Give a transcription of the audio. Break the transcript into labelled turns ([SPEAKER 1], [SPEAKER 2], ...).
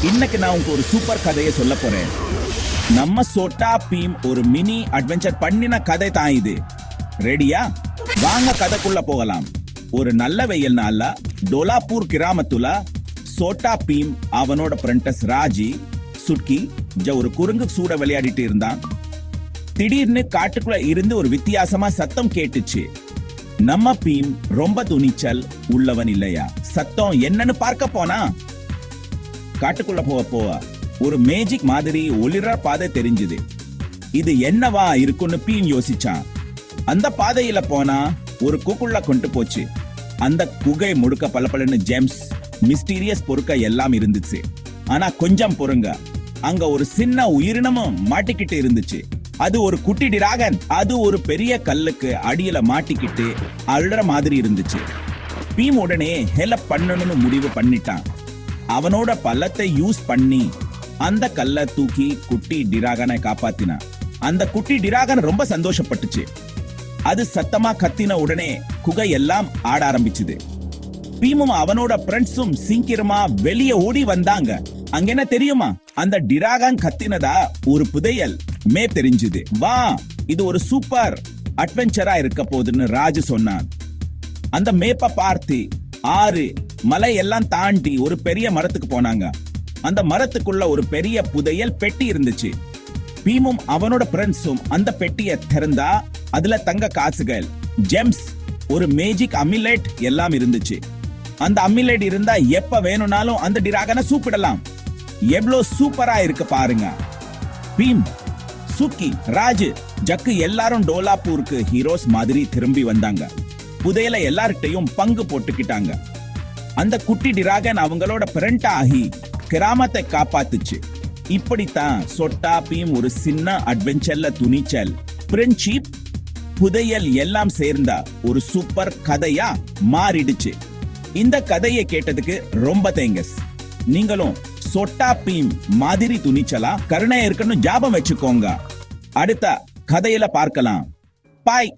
[SPEAKER 1] இன்னைக்கு நான் உங்களுக்கு ஒரு சூப்பர் கதையை சொல்ல போறேன். நம்ம சோட்டா பீம் ஒரு மினி அட்வென்ச்சர் பண்ணின கதை தான் இது. ரெடியா? வாங்க கதைக்குள்ள போகலாம். ஒரு நல்ல வெயில் நாள்ல டோலாப்பூர் கிராமத்துல சோட்டா பீம் அவனோட பிரண்டஸ் ராஜி சுட்கி ஒரு குரங்கு சூட விளையாடிட்டு இருந்தான். திடீர்னு காட்டுக்குள்ள இருந்து ஒரு வித்தியாசமா சத்தம் கேட்டுச்சு. நம்ம பீம் ரொம்ப துணிச்சல் உள்ளவன் இல்லையா, சத்தம் என்னன்னு பார்க்க போனா காட்டுக்குள்ள போக ஒரு மேஜிக் மாதிரி ஒளிர பாதை தெரிஞ்சது. இது என்னவா இருக்குன்னு பீம் யோசிச்சான். அந்த பாதையில போனா ஒரு குக்குள்ள கொண்டு போச்சு. அந்த குகை முழுக்க பளபளன்னு ஜெம்ஸ் மிஸ்டீரியஸ் பொருட்கள் எல்லாம் இருந்துச்சு. ஆனா கொஞ்சம் பொறுங்க, அங்க ஒரு சின்ன உயிரினமும் மாட்டிக்கிட்டு இருந்துச்சு. அது ஒரு குட்டி டிராகன். அது ஒரு பெரிய கல்லுக்கு அடியில மாட்டிக்கிட்டு அழுற மாதிரி இருந்துச்சு. பீம் உடனே ஹெல்ப் பண்ணணும்னு முடிவு பண்ணிட்டான். அவனோட பள்ளத்தை யூஸ் பண்ணி அந்த கல்லை தூக்கி குட்டி டிராகனை காப்பாத்தினான். அந்த குட்டி டிராகன் ரொம்ப சந்தோஷப்பட்டுச்சு. அது சத்தமா கத்தின உடனே குகை எல்லாம் ஆட ஆரம்பிச்சுது. பீமும் அவனோட ஃப்ரெண்ட்ஸும் சீக்கிரமா வெளியே ஓடி வந்தாங்க. அங்க என்ன தெரியுமா, அந்த டிராகன் கத்தினதா ஒரு புதையல் மேப் தெரிஞ்சுது. வா, இது ஒரு சூப்பர் அட்வென்ச்சரா இருக்க போகுதுன்னு ராஜு சொன்னான். அந்த மேப்பை பார்த்து ஆறு மலை எல்லாம் தாண்டி ஒரு பெரிய மரத்துக்கு போனாங்க. அந்த மரத்துக்குள்ள ஒரு பெரிய புதையல் பெட்டி இருந்துச்சு. பீமும் அவனோட ஃப்ரெண்ட்ஸும் அந்த பெட்டியை திறந்தா அதுல தங்க காசுகள், ஜெம்ஸ், ஒரு மேஜிக் அமிலெட் எல்லாம் இருந்துச்சு. அந்த அமிலெட் இருந்தா எப்ப வேணும்னாலும் அந்த டிராகனை சூப்பிடலாம். எவ்வளவு சூப்பரா இருக்கு பாருங்க. பீம், சுக்கி, ராஜு, ஜக்கு எல்லாரும் டோலாப்பூருக்கு ஹீரோஸ் மாதிரி திரும்பி வந்தாங்க. புதையல எல்லார்கிட்டையும் பங்கு போட்டுக்கிட்டாங்க. அந்த குட்டி டிராகன் அவங்களோட ஃப்ரெண்ட் ஆகி கிராமத்தை காப்பாத்துச்சு. இப்படித்தான் சொட்டா பீம் ஒரு சின்ன அட்வென்ச்சர்ல துணிச்சல், ஃப்ரெண்ட்ஷிப், புதையல் எல்லாம் சேர்ந்தா ஒரு சூப்பர் கதையா மாறிடுச்சு. இந்த கதையை கேட்டதுக்கு ரொம்ப தேங்கஸ். நீங்களும் சொட்டா பீம் மாதிரி துணிச்சலா கருணையா இருக்கணும் ஞாபகம் வச்சுக்கோங்க. அடுத்த கதையில பார்க்கலாம். பாய்.